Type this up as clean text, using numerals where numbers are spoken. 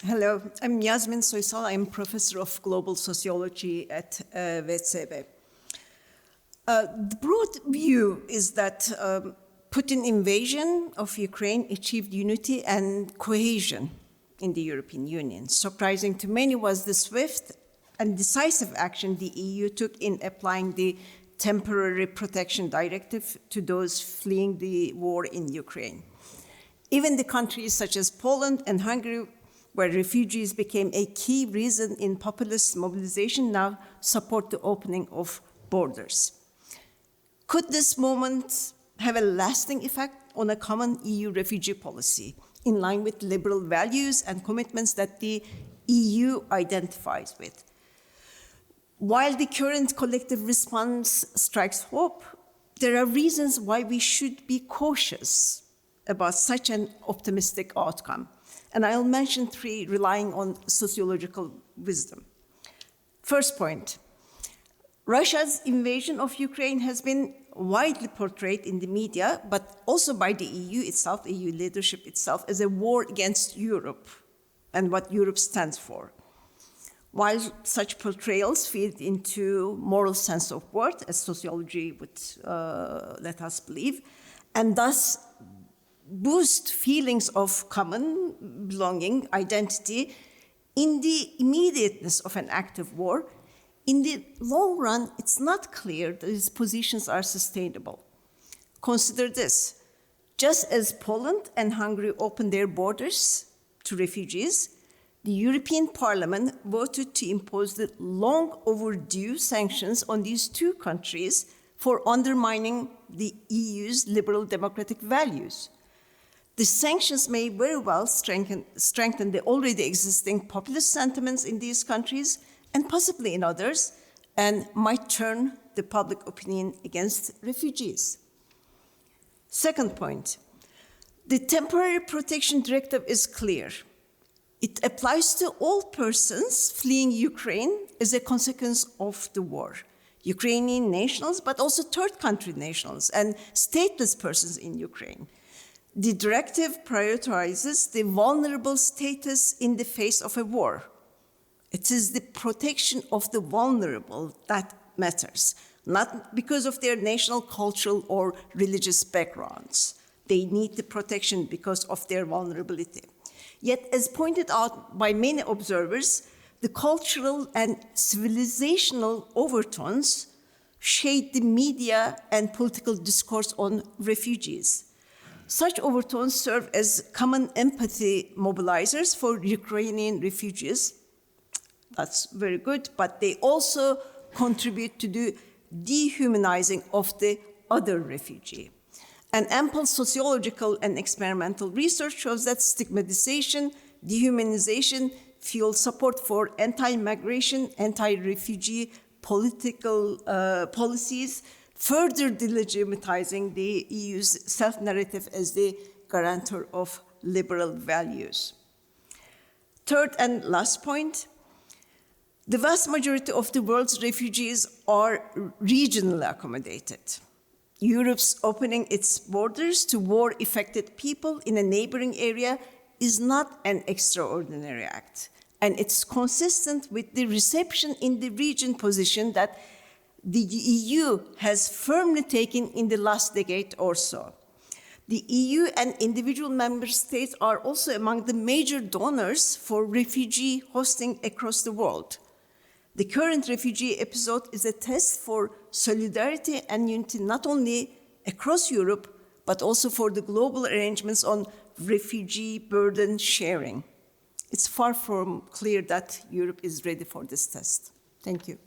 Hello, I'm Yasemin Soysal. I'm Professor of Global Sociology at WZB. The broad view is that Putin invasion of Ukraine achieved unity and cohesion in the European Union. Surprising to many was the swift and decisive action the EU took in applying the temporary protection directive to those fleeing the war in Ukraine. Even the countries such as Poland and Hungary, where refugees became a key reason in populist mobilization, now support the opening of borders. Could this moment have a lasting effect on a common EU refugee policy in line with liberal values and commitments that the EU identifies with? While the current collective response strikes hope, there are reasons why we should be cautious about such an optimistic outcome. And I'll mention three relying on sociological wisdom. First point, Russia's invasion of Ukraine has been widely portrayed in the media, but also by the EU itself, EU leadership itself, as a war against Europe and what Europe stands for. While such portrayals feed into moral sense of worth, as sociology would let us believe, and thus boost feelings of common belonging, identity, in the immediateness of an active war, in the long run, it's not clear that these positions are sustainable. Consider this. Just as Poland and Hungary opened their borders to refugees, the European Parliament voted to impose the long overdue sanctions on these two countries for undermining the EU's liberal democratic values. The sanctions may very well strengthen the already existing populist sentiments in these countries and possibly in others, and might turn the public opinion against refugees. Second point, the temporary protection directive is clear. It applies to all persons fleeing Ukraine as a consequence of the war. Ukrainian nationals, but also third country nationals and stateless persons in Ukraine. The directive prioritizes the vulnerable status in the face of a war. It is the protection of the vulnerable that matters, not because of their national, cultural, or religious backgrounds. They need the protection because of their vulnerability. Yet, as pointed out by many observers, the cultural and civilizational overtones shade the media and political discourse on refugees. Such overtones serve as common empathy mobilizers for Ukrainian refugees. That's very good, but they also contribute to the dehumanizing of the other refugee. And ample sociological and experimental research shows that stigmatization, dehumanization, fuel support for anti-migration, anti-refugee political policies, further delegitimizing the EU's self-narrative as the guarantor of liberal values. Third and last point, the vast majority of the world's refugees are regionally accommodated. Europe's opening its borders to war-affected people in a neighboring area is not an extraordinary act, and it's consistent with the reception in the region position that the EU has firmly taken in the last decade or so. The EU and individual member states are also among the major donors for refugee hosting across the world. The current refugee episode is a test for solidarity and unity not only across Europe, but also for the global arrangements on refugee burden sharing. It's far from clear that Europe is ready for this test. Thank you.